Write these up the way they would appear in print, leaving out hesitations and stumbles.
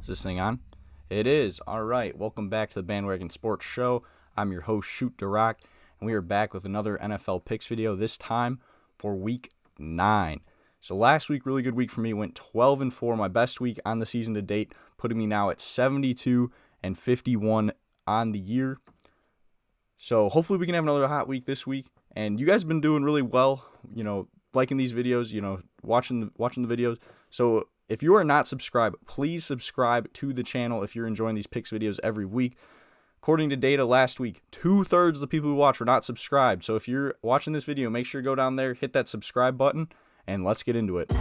Is this thing on? It is. All right. Welcome back to the Bandwagon Sports Show. I'm your host, DaRock, and we are back with another NFL picks video, this time for Week 9. So last week, really good week for me. Went 12-4, my best week on the season to date, putting me now at 72-51 on the year. So hopefully we can have another hot week this week. And you guys have been doing really well, liking these videos, watching the videos. So if you are not subscribed, please subscribe to the channel if you're enjoying these picks videos every week. According to data last week, 2/3 of the people who watch were not subscribed. So if you're watching this video, make sure to go down there, hit that subscribe button, and let's get into it.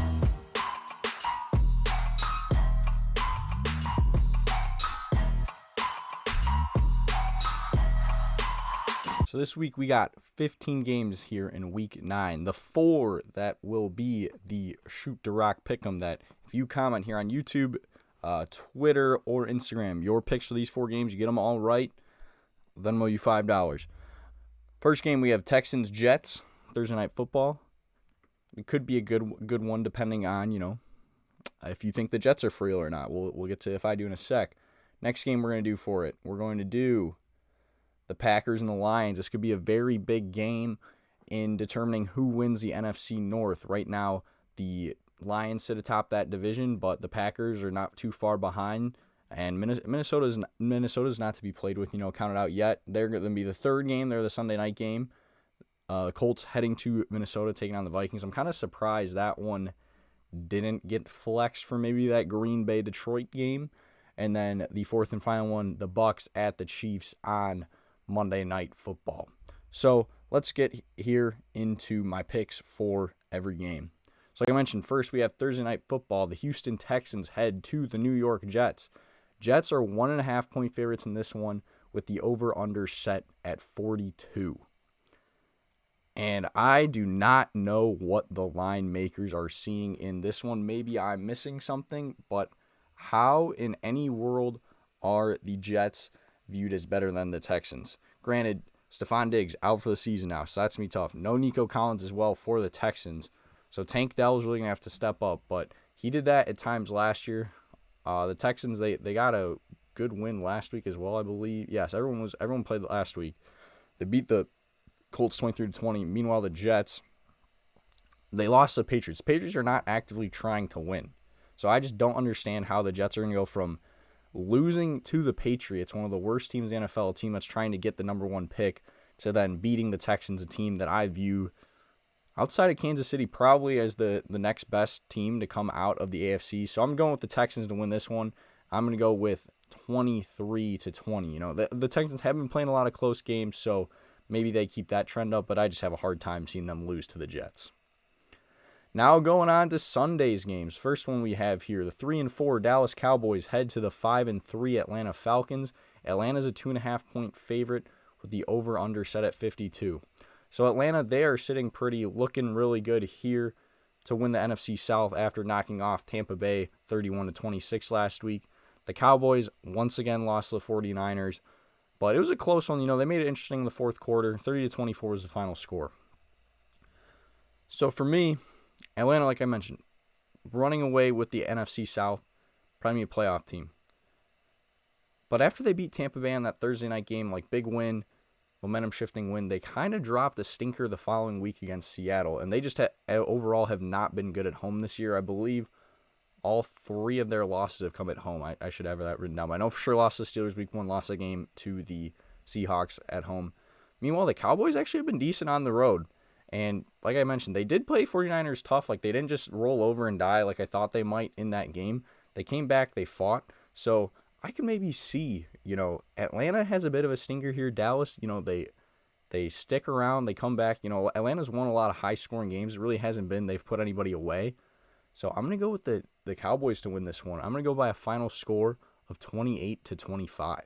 So this week we got 15 games here in Week 9. The 4 that will be the Shoot DaRock Pick'em, that if you comment here on YouTube, Twitter, or Instagram, your picks for these 4 games, you get them all right, then Venmo you $5. First game we have Texans-Jets, Thursday Night Football. It could be a good one depending on, if you think the Jets are for real or not. We'll get to if I do in a sec. Next game we're going to do for it, we're going to do the Packers and the Lions. This could be a very big game in determining who wins the NFC North. Right now, the Lions sit atop that division, but the Packers are not too far behind. And Minnesota's not to be played with, counted out yet. They're going to be the third game. They're the Sunday night game. Colts heading to Minnesota, taking on the Vikings. I'm kind of surprised that one didn't get flexed for maybe that Green Bay-Detroit game. And then the fourth and final one, the Bucs at the Chiefs on Monday Night Football. So let's get here into my picks for every game. So like I mentioned, first we have Thursday Night Football. The Houston Texans head to the New York Jets. Jets are 1.5-point favorites in this one, with the over-under set at 42. And I do not know what the line makers are seeing in this one. Maybe I'm missing something, but how in any world are the Jets viewed as better than the Texans? Granted, Stephon Diggs out for the season now, so that's going to be tough. No Nico Collins as well for the Texans. So Tank Dell's really going to have to step up, but he did that at times last year. The Texans, they got a good win last week as well, I believe. Yes, everyone played last week. They beat the Colts 23-20. Meanwhile, the Jets, they lost to the Patriots. The Patriots are not actively trying to win. So I just don't understand how the Jets are going to go from losing to the Patriots, one of the worst teams in the NFL, a team that's trying to get the number 1 pick, to then beating the Texans, a team that I view outside of Kansas City probably as the next best team to come out of the AFC. So I'm going with the Texans to win this one. I'm going to go with 23-20. The Texans have been playing a lot of close games, so maybe they keep that trend up, but I just have a hard time seeing them lose to the Jets. Now going on to Sunday's games. First one we have here, the 3-4 Dallas Cowboys head to the 5-3 Atlanta Falcons. Atlanta's a 2.5-point favorite with the over-under set at 52. So Atlanta, they are looking really good here to win the NFC South after knocking off Tampa Bay 31-26 last week. The Cowboys once again lost to the 49ers, but it was a close one. They made it interesting in the fourth quarter. 30-24 was the final score. So for me, Atlanta, like I mentioned, running away with the NFC South, probably a playoff team. But after they beat Tampa Bay on that Thursday night game, big win, momentum-shifting win, they kind of dropped a stinker the following week against Seattle. And they just overall have not been good at home this year. I believe all 3 of their losses have come at home. I should have that written down. But I know for sure lost to the Steelers week 1, lost a game to the Seahawks at home. Meanwhile, the Cowboys actually have been decent on the road. And like I mentioned, they did play 49ers tough. They didn't just roll over and die like I thought they might in that game. They came back, they fought. So I can maybe see, Atlanta has a bit of a stinker here. Dallas, they stick around, they come back. Atlanta's won a lot of high-scoring games. It really hasn't been they've put anybody away. So I'm going to go with the Cowboys to win this one. I'm going to go by a final score of 28-25.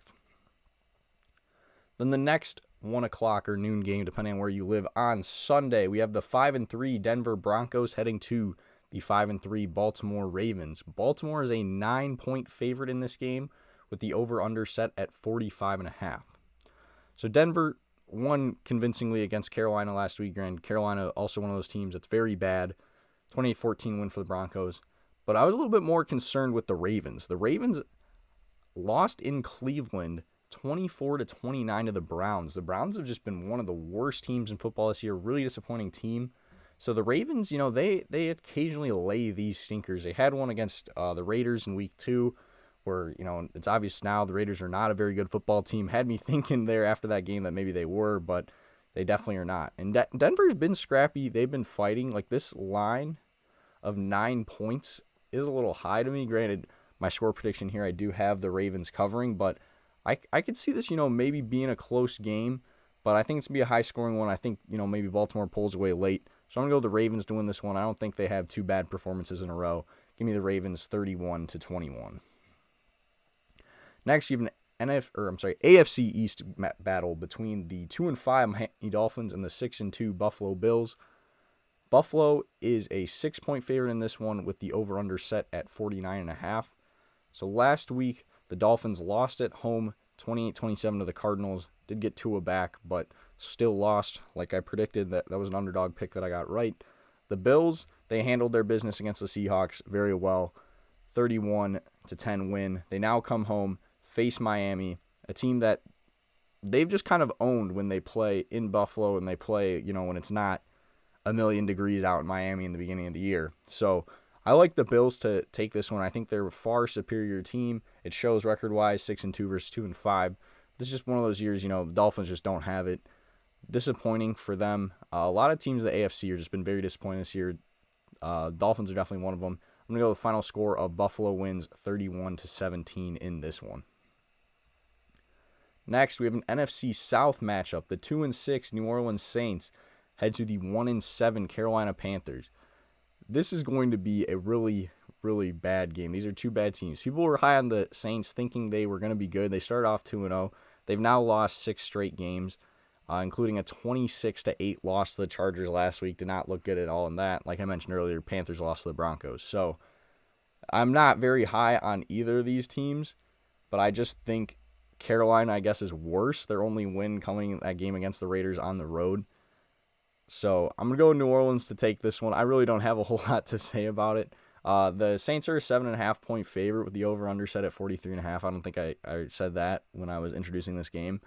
Then the next 1 o'clock or noon game, depending on where you live, on Sunday, we have the 5-3 Denver Broncos heading to the 5-3 Baltimore Ravens. Baltimore is a 9-point favorite in this game with the over-under set at 45.5. So Denver won convincingly against Carolina last week, and Carolina also one of those teams that's very bad. 28-14 win for the Broncos. But I was a little bit more concerned with the Ravens. The Ravens, lost in Cleveland 24-29 to the Browns. The Browns have just been one of the worst teams in football this year, really disappointing team. So the Ravens, they occasionally lay these stinkers. They had one against the Raiders in week 2 where, it's obvious now the Raiders are not a very good football team. Had me thinking there after that game that maybe they were, but they definitely are not. And Denver's been scrappy. They've been fighting. Like, this line of 9 points is a little high to me. Granted, my score prediction here, I do have the Ravens covering, but I could see this, maybe being a close game, but I think it's going to be a high-scoring one. I think, maybe Baltimore pulls away late. So I'm going to go with the Ravens to win this one. I don't think they have 2 bad performances in a row. Give me the Ravens 31-21. Next, you have an AFC East battle between the 2-5 Miami Dolphins and the 6-2 Buffalo Bills. Buffalo is a 6-point favorite in this one with the over-under set at 49.5. So last week, the Dolphins lost at home 28-27 to the Cardinals. Did get Tua back, but still lost. Like I predicted, that was an underdog pick that I got right. The Bills, they handled their business against the Seahawks very well. 31-10 win. They now come home, face Miami, a team that they've just kind of owned when they play in Buffalo and they play, when it's not a million degrees out in Miami in the beginning of the year. So I like the Bills to take this one. I think they're a far superior team. It shows record-wise 6-2 versus 2-5. This is just one of those years, the Dolphins just don't have it. Disappointing for them. A lot of teams in the AFC have just been very disappointing this year. Dolphins are definitely one of them. I'm going to go with the final score of Buffalo wins 31-17 in this one. Next, we have an NFC South matchup. The 2-6 New Orleans Saints head to the 1-7 Carolina Panthers. This is going to be a really, really bad game. These are 2 bad teams. People were high on the Saints thinking they were going to be good. They started off 2-0. They've now lost 6 straight games, including a 26-8 loss to the Chargers last week. Did not look good at all in that. Like I mentioned earlier, Panthers lost to the Broncos. So I'm not very high on either of these teams, but I just think Carolina, I guess, is worse. Their only win coming in that game against the Raiders on the road. So I'm going to go New Orleans to take this one. I really don't have a whole lot to say about it. The Saints are a 7.5-point favorite with the over-under set at 43.5. I don't think I said that when I was introducing this game.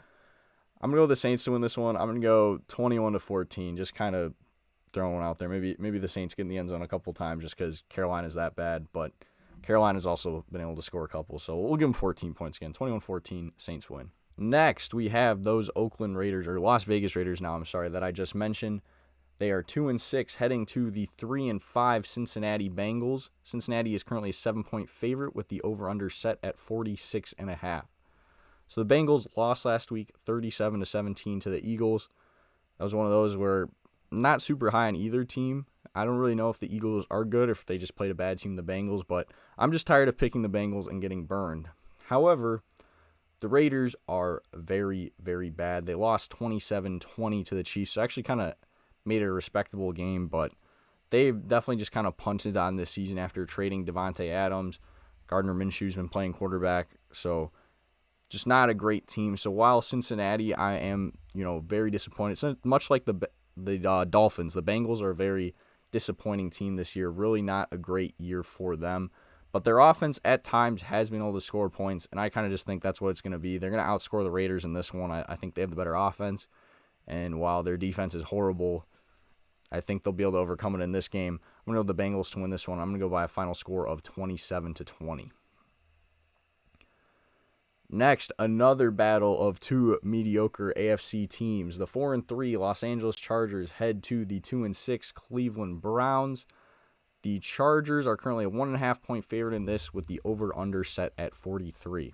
I'm going to go with the Saints to win this one. I'm going to go 21-14, just kind of throwing one out there. Maybe the Saints get in the end zone a couple times just because Carolina's that bad, but Carolina's also been able to score a couple. So we'll give them 14 points again. 21-14, Saints win. Next, we have those Oakland Raiders, or Las Vegas Raiders now, that I just mentioned. They are 2-6, heading to the 3-5 Cincinnati Bengals. Cincinnati is currently a 7-point favorite with the over-under set at 46.5. So the Bengals lost last week, 37-17 to the Eagles. That was one of those where not super high on either team. I don't really know if the Eagles are good or if they just played a bad team, the Bengals, but I'm just tired of picking the Bengals and getting burned. However, the Raiders are very, very bad. They lost 27-20 to the Chiefs, so actually kind of made it a respectable game, but they've definitely just kind of punted on this season after trading Devontae Adams. Gardner Minshew's been playing quarterback, so just not a great team. So while Cincinnati, I am, very disappointed. So much like the Dolphins, the Bengals are a very disappointing team this year. Really not a great year for them. But their offense at times has been able to score points, and I kind of just think that's what it's going to be. They're going to outscore the Raiders in this one. I think they have the better offense, and while their defense is horrible, I think they'll be able to overcome it in this game. I'm going to go with the Bengals to win this one. I'm going to go by a final score of 27-20. Next, another battle of 2 mediocre AFC teams. The 4-3 Los Angeles Chargers head to the 2-6 Cleveland Browns. The Chargers are currently a 1.5-point favorite in this with the over-under set at 43.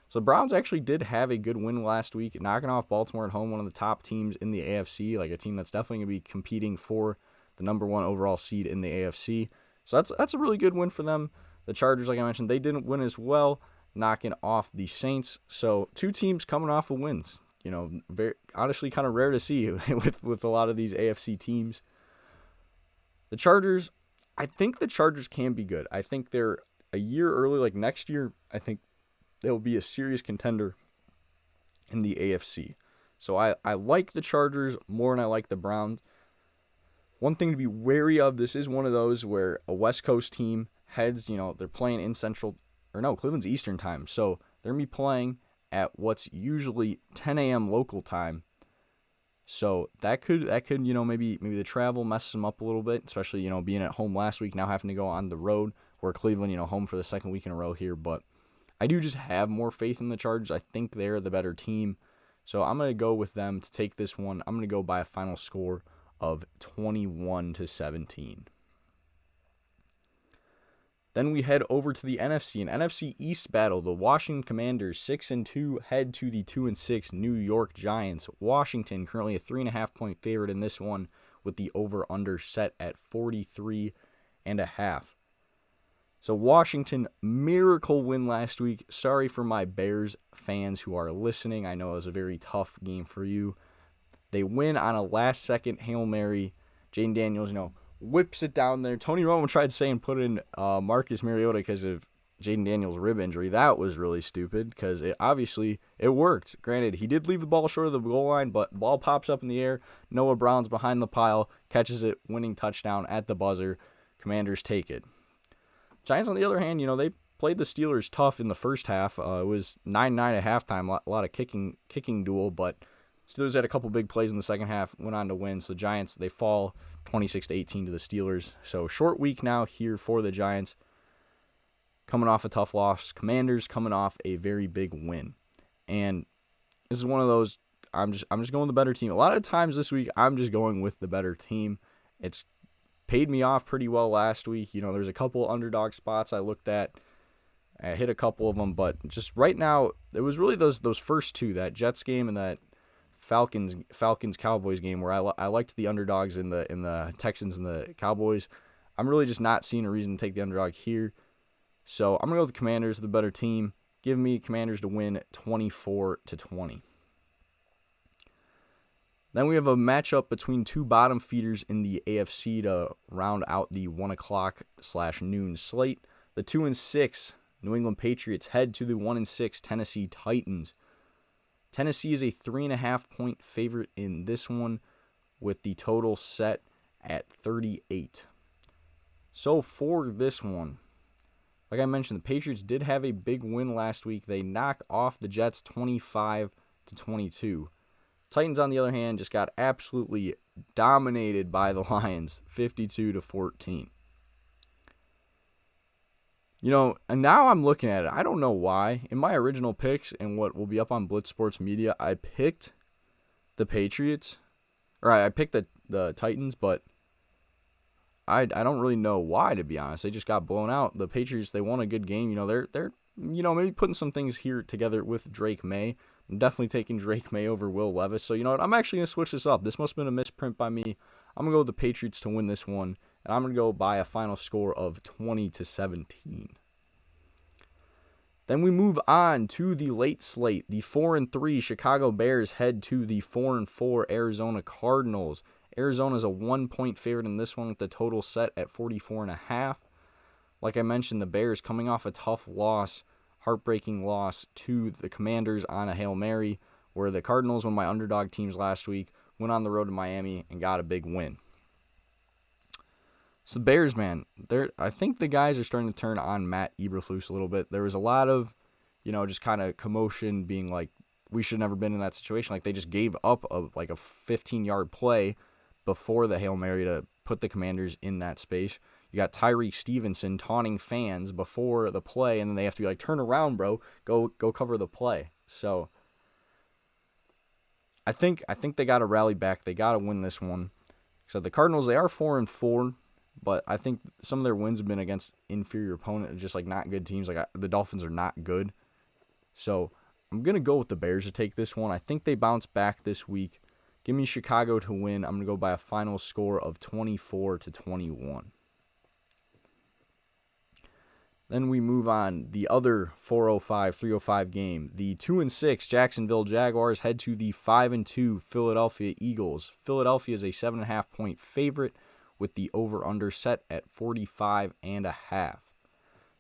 So the Browns actually did have a good win last week, knocking off Baltimore at home, one of the top teams in the AFC, like a team that's definitely going to be competing for the number 1 overall seed in the AFC. So that's a really good win for them. The Chargers, like I mentioned, they didn't win as well, knocking off the Saints. So 2 teams coming off of wins. Very honestly kind of rare to see with a lot of these AFC teams. The Chargers, I think the Chargers can be good. I think they're a year early, like next year, I think they'll be a serious contender in the AFC. So I like the Chargers more than I like the Browns. One thing to be wary of, this is one of those where a West Coast team heads, they're playing in Cleveland's Eastern time. So They're going to be playing at what's usually 10 a.m. local time. So that could maybe the travel messes them up a little bit, especially, being at home last week, now having to go on the road, where Cleveland, home for the second week in a row here. But I do just have more faith in the Chargers. I think they're the better team. So I'm going to go with them to take this one. I'm going to go by a final score of 21-17. Then we head over to the NFC, an NFC East battle. The Washington Commanders, 6-2, head to the 2-6 New York Giants. Washington currently a 3.5-point favorite in this one, with the over/under set at 43.5. So Washington, miracle win last week. Sorry for my Bears fans who are listening. I know it was a very tough game for you. They win on a last-second Hail Mary. Jaden Daniels, whips it down there. Tony Romo tried saying put in Marcus Mariota because of Jaden Daniels' rib injury. That was really stupid because it worked. Granted, he did leave the ball short of the goal line, but ball pops up in the air. Noah Brown's behind the pile, catches it, winning touchdown at the buzzer. Commanders take it. Giants, on the other hand, they played the Steelers tough in the first half. It was 9-9 at halftime, a lot of kicking duel, but Steelers had a couple big plays in the second half, went on to win. So Giants, they fall 26-18 to the Steelers. So short week now here for the Giants, coming off a tough loss. Commanders coming off a very big win. And this is one of those, I'm just going with the better team. A lot of times this week, I'm just going with the better team. It's paid me off pretty well last week. There's a couple underdog spots I looked at. I hit a couple of them, but just right now, it was really those first two, that Jets game and that Falcons Cowboys game, where I liked the underdogs in the Texans and the Cowboys. I'm really just not seeing a reason to take the underdog here. So I'm gonna go with the Commanders, the better team. Give me Commanders to win 24-20. Then we have a matchup between two bottom feeders in the AFC to round out the 1:00/noon slate. The 2-6 New England Patriots head to the 1-6 Tennessee Titans. Tennessee is a 3.5-point favorite in this one, with the total set at 38. So for this one, like I mentioned, the Patriots did have a big win last week. They knock off the Jets 25-22. Titans, on the other hand, just got absolutely dominated by the Lions, 52-14. And now I'm looking at it. I don't know why. In my original picks and what will be up on Blitz Sports Media, I picked the Patriots, or I picked the Titans, but I don't really know why, to be honest. They just got blown out. The Patriots, they won a good game. They're maybe putting some things here together with Drake May. I'm definitely taking Drake May over Will Levis. So, I'm actually going to switch this up. This must have been a misprint by me. I'm going to go with the Patriots to win this one, and I'm going to go by a final score of 20-17. Then we move on to the late slate. The 4-3 Chicago Bears head to the 4-4 Arizona Cardinals. Arizona's a 1-point favorite in this one, with the total set at 44.5. Like I mentioned, the Bears coming off a tough loss, heartbreaking loss to the Commanders on a Hail Mary, where the Cardinals, one of my underdog teams last week, went on the road to Miami and got a big win. So the Bears, man, I think the guys are starting to turn on Matt Eberflus a little bit. There was a lot of, just kind of commotion, being like, we should have never been in that situation. Like, they just gave up a 15-yard play before the Hail Mary to put the Commanders in that space. You got Tyreek Stevenson taunting fans before the play, and then they have to be like, turn around, bro, go cover the play. So I think they got to rally back. They got to win this one. So the Cardinals, they are 4-4, but I think some of their wins have been against inferior opponents, just like not good teams. Like the Dolphins are not good. So I'm going to go with the Bears to take this one. I think they bounce back this week. Give me Chicago to win. I'm going to go by a final score of 24-21. Then we move on. The other 3:05 game. The 2-6 Jacksonville Jaguars head to the 5-2 Philadelphia Eagles. Philadelphia is a 7.5-point favorite, with the over/under set at 45.5.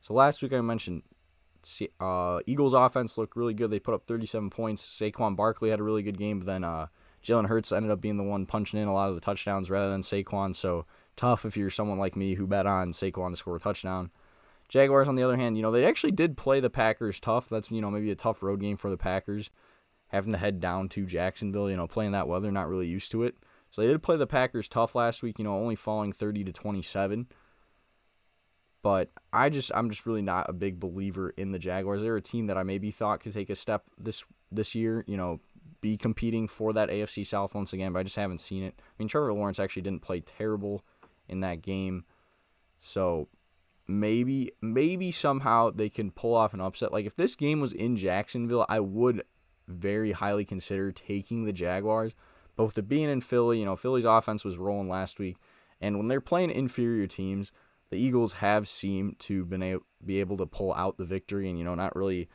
So last week I mentioned Eagles offense looked really good. They put up 37 points. Saquon Barkley had a really good game, but then Jalen Hurts ended up being the one punching in a lot of the touchdowns rather than Saquon. So tough if you're someone like me who bet on Saquon to score a touchdown. Jaguars, on the other hand, they actually did play the Packers tough. That's, maybe a tough road game for the Packers, having to head down to Jacksonville, playing that weather, not really used to it. So they did play the Packers tough last week, only falling 30-27. But I'm just really not a big believer in the Jaguars. They're a team that I maybe thought could take a step this year, be competing for that AFC South once again, but I just haven't seen it. I mean, Trevor Lawrence actually didn't play terrible in that game. So maybe somehow they can pull off an upset. Like, if this game was in Jacksonville, I would very highly consider taking the Jaguars. But with it being in Philly, Philly's offense was rolling last week. And when they're playing inferior teams, the Eagles have seemed to be able to pull out the victory and, not really,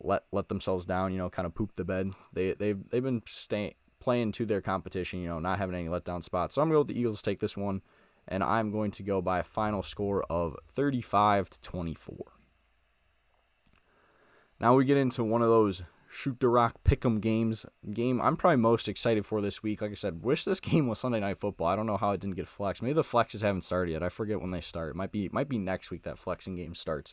let themselves down, kind of poop the bed. They've been playing to their competition, not having any letdown spots. So I'm going to go with the Eagles to take this one, and I'm going to go by a final score of 35-24. Now we get into one of those shoot DaRock pick'em game I'm probably most excited for this week. Like I said, wish this game was Sunday Night Football. I don't know how it didn't get flexed. Maybe the flexes haven't started yet. I forget when they start. It might be next week that flexing game starts.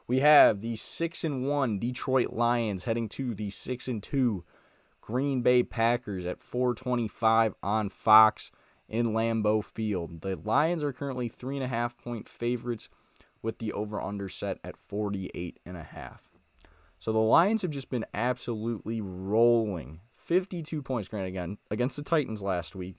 We have the 6-1 Detroit Lions heading to the 6-2 Green Bay Packers at 4:25 on Fox in Lambeau Field. The Lions are currently 3.5-point favorites with the over-under set at 48.5. So the Lions have just been absolutely rolling. 52 points, granted, again, against the Titans last week.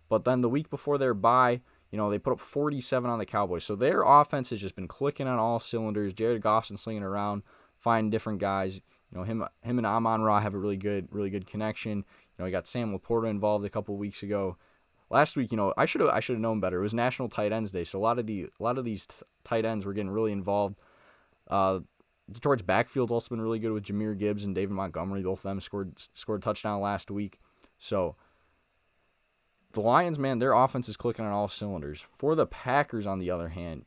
But then the week before their bye, they put up 47 on the Cowboys. So their offense has just been clicking on all cylinders. Jared Goff's been slinging around, finding different guys. Him and Amon-Ra have a really good connection. He got Sam Laporta involved a couple weeks ago. Last week, I should have known better. It was National Tight Ends Day, so a lot of these tight ends were getting really involved. Detroit's backfield's also been really good with Jahmyr Gibbs and David Montgomery. Both of them scored a touchdown last week. So the Lions, man, their offense is clicking on all cylinders. For the Packers, on the other hand,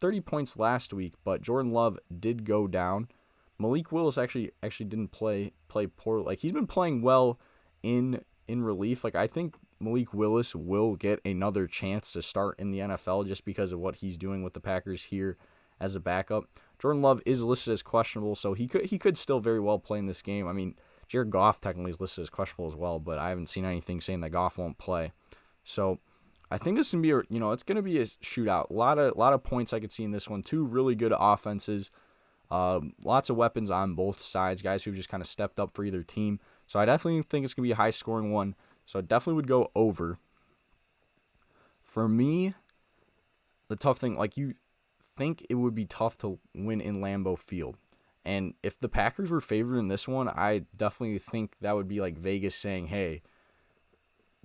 30 points last week, but Jordan Love did go down. Malik Willis actually didn't play poor. Like, he's been playing well in relief. Like, I think Malik Willis will get another chance to start in the NFL just because of what he's doing with the Packers here as a backup. Jordan Love is listed as questionable, so he could still very well play in this game. I mean, Jared Goff technically is listed as questionable as well, but I haven't seen anything saying that Goff won't play. So I think this can be it's going to be a shootout. A lot of points I could see in this one. Two really good offenses. Lots of weapons on both sides, guys who've just kind of stepped up for either team. So I definitely think it's going to be a high-scoring one. So I definitely would go over. For me, the tough thing, like, you think it would be tough to win in Lambeau Field. And if the Packers were favored in this one, I definitely think that would be like Vegas saying, hey,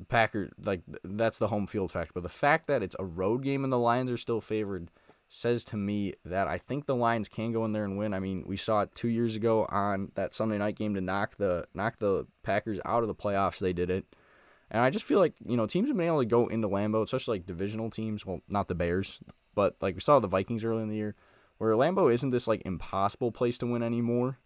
Packers, like, that's the home field factor. But the fact that it's a road game and the Lions are still favored says to me that I think the Lions can go in there and win. I mean, we saw it 2 years ago on that Sunday night game to knock the Packers out of the playoffs. They did it. And I just feel like, teams have been able to go into Lambeau, especially like divisional teams. Well, not the Bears, but like we saw the Vikings early in the year, where Lambeau isn't this like impossible place to win anymore.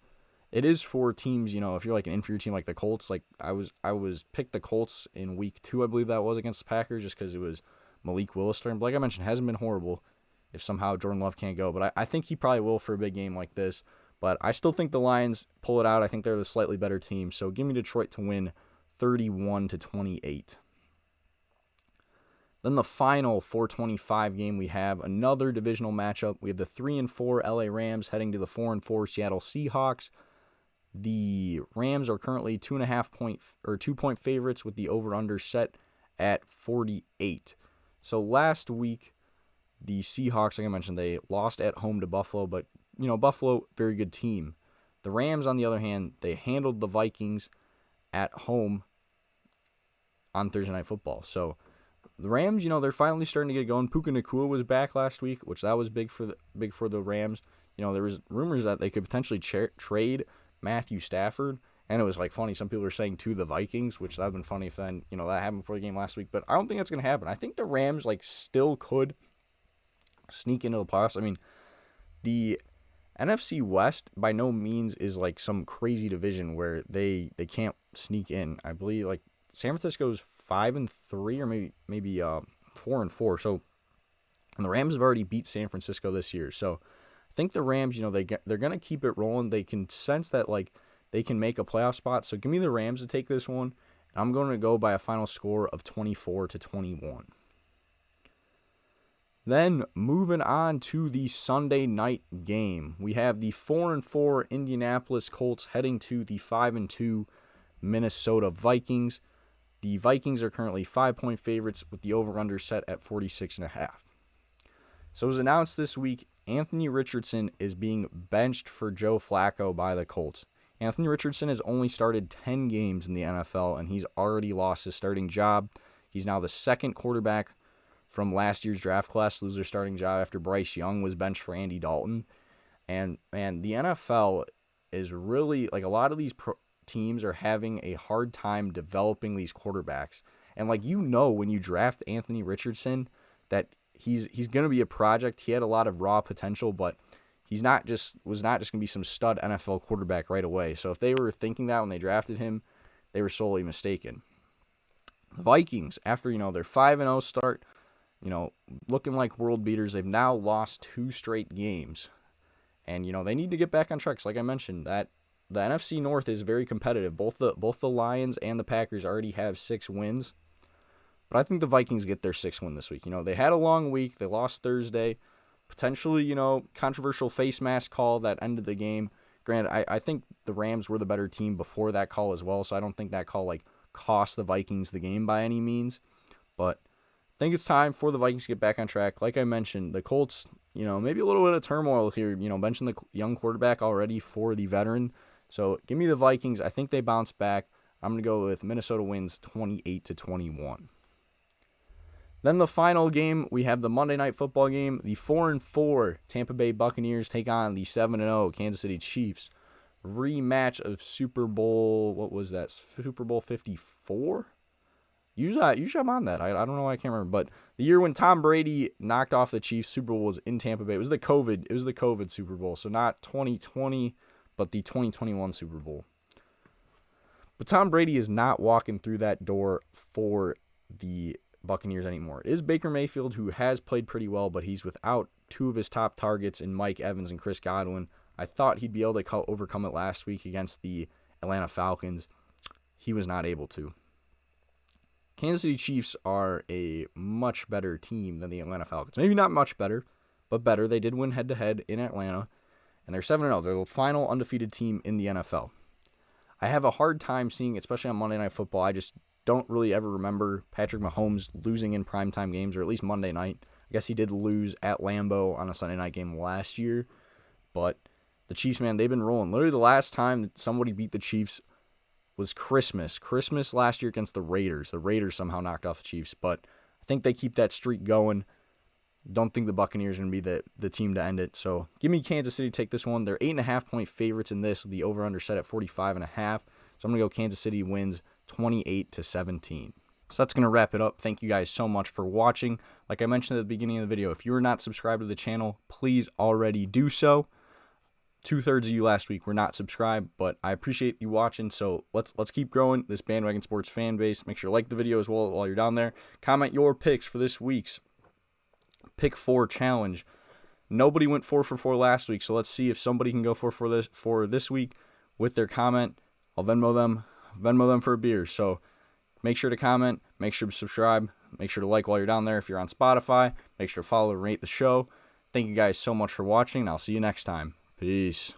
It is for teams, if you're like an inferior team like the Colts. Like I was picked the Colts in week 2, I believe that was, against the Packers, just because it was Malik Willis turn. But like I mentioned, hasn't been horrible if somehow Jordan Love can't go. But I think he probably will for a big game like this. But I still think the Lions pull it out. I think they're the slightly better team. So give me Detroit to win 31-28. Then the final 4:25 game, we have another divisional matchup. We have the 3-4 LA Rams heading to the 4-4 Seattle Seahawks. The Rams are currently 2.5-point favorites with the over/under set at 48. So last week, the Seahawks, like I mentioned, they lost at home to Buffalo, but Buffalo, very good team. The Rams, on the other hand, they handled the Vikings at home on Thursday Night Football. So the Rams, they're finally starting to get going. Puka Nacua was back last week, which that was big for the Rams. There was rumors that they could potentially trade Matthew Stafford, and it was like funny. Some people were saying to the Vikings, which that would have been funny if then that happened before the game last week. But I don't think that's going to happen. I think the Rams still could sneak into the playoffs. I mean, the NFC West by no means is like some crazy division where they can't sneak in. I believe like San Francisco's 5-3 or maybe 4-4. So And the Rams have already beat San Francisco this year. So I think the Rams, they're going to keep it rolling. They can sense that, they can make a playoff spot. So give me the Rams to take this one. And I'm going to go by a final score of 24-21. Then moving on to the Sunday night game, we have the 4-4 Indianapolis Colts heading to the 5-2 Minnesota Vikings. The Vikings are currently 5-point favorites with the over-under set at 46.5. So it was announced this week, Anthony Richardson is being benched for Joe Flacco by the Colts. Anthony Richardson has only started 10 games in the NFL, and he's already lost his starting job. He's now the second quarterback from last year's draft class to lose their starting job after Bryce Young was benched for Andy Dalton. And the NFL is really, a lot of these teams are having a hard time developing these quarterbacks. And when you draft Anthony Richardson, that he's going to be a project. He had a lot of raw potential, but was not just going to be some stud NFL quarterback right away. So if they were thinking that when they drafted him, they were sorely mistaken. The Vikings, after their 5-0 start, looking like world beaters, they've now lost 2 straight games, and they need to get back on track. Like I mentioned, that the NFC North is very competitive. Both the Lions and the Packers already have 6 wins. But I think the Vikings get their 6th win this week. They had a long week. They lost Thursday. Potentially, controversial face mask call that ended the game. Granted, I think the Rams were the better team before that call as well, so I don't think that call, cost the Vikings the game by any means. But I think it's time for the Vikings to get back on track. Like I mentioned, the Colts, maybe a little bit of turmoil here, benching the young quarterback already for the veteran. So give me the Vikings. I think they bounce back. I'm going to go with Minnesota wins 28-21. Then the final game, we have the Monday Night Football game. The 4-4 Tampa Bay Buccaneers take on the 7-0 Kansas City Chiefs. Rematch of Super Bowl, what was that? Super Bowl 54? Usually I'm on that. I don't know why I can't remember. But the year when Tom Brady knocked off the Chiefs, Super Bowl was in Tampa Bay. It was the COVID Super Bowl. So not 2020, but the 2021 Super Bowl. But Tom Brady is not walking through that door for the Buccaneers anymore. It is Baker Mayfield, who has played pretty well, but he's without 2 of his top targets in Mike Evans and Chris Godwin. I thought he'd be able to overcome it last week against the Atlanta Falcons. He was not able to. Kansas City Chiefs are a much better team than the Atlanta Falcons. Maybe not much better, but better. They did win head-to-head in Atlanta, and they're 7-0. They're the final undefeated team in the NFL. I have a hard time seeing, especially on Monday Night Football, I just don't really ever remember Patrick Mahomes losing in primetime games, or at least Monday night. I guess he did lose at Lambeau on a Sunday night game last year, but the Chiefs, man, they've been rolling. Literally the last time that somebody beat the Chiefs was Christmas last year against the Raiders. The Raiders somehow knocked off the Chiefs, but I think they keep that streak going. Don't think the Buccaneers are going to be the team to end it. So give me Kansas City to take this one. They're 8.5-point favorites in this with the over-under set at 45.5. So I'm going to go Kansas City wins 28-17. So that's going to wrap it up. Thank you guys so much for watching. Like I mentioned at the beginning of the video, if you are not subscribed to the channel, please already do so. 2/3 of you last week were not subscribed, but I appreciate you watching. So let's keep growing this Bandwagon Sports fan base. Make sure to like the video as well while you're down there. Comment your picks for this week's Pick 4 challenge. Nobody went 4 for 4 last week, so let's see if somebody can go 4 for this week with their comment. I'll Venmo them for a beer. So make sure to comment, make sure to subscribe, make sure to like while you're down there. If you're on Spotify, make sure to follow and rate the show. Thank you guys so much for watching, and I'll see you next time. Peace.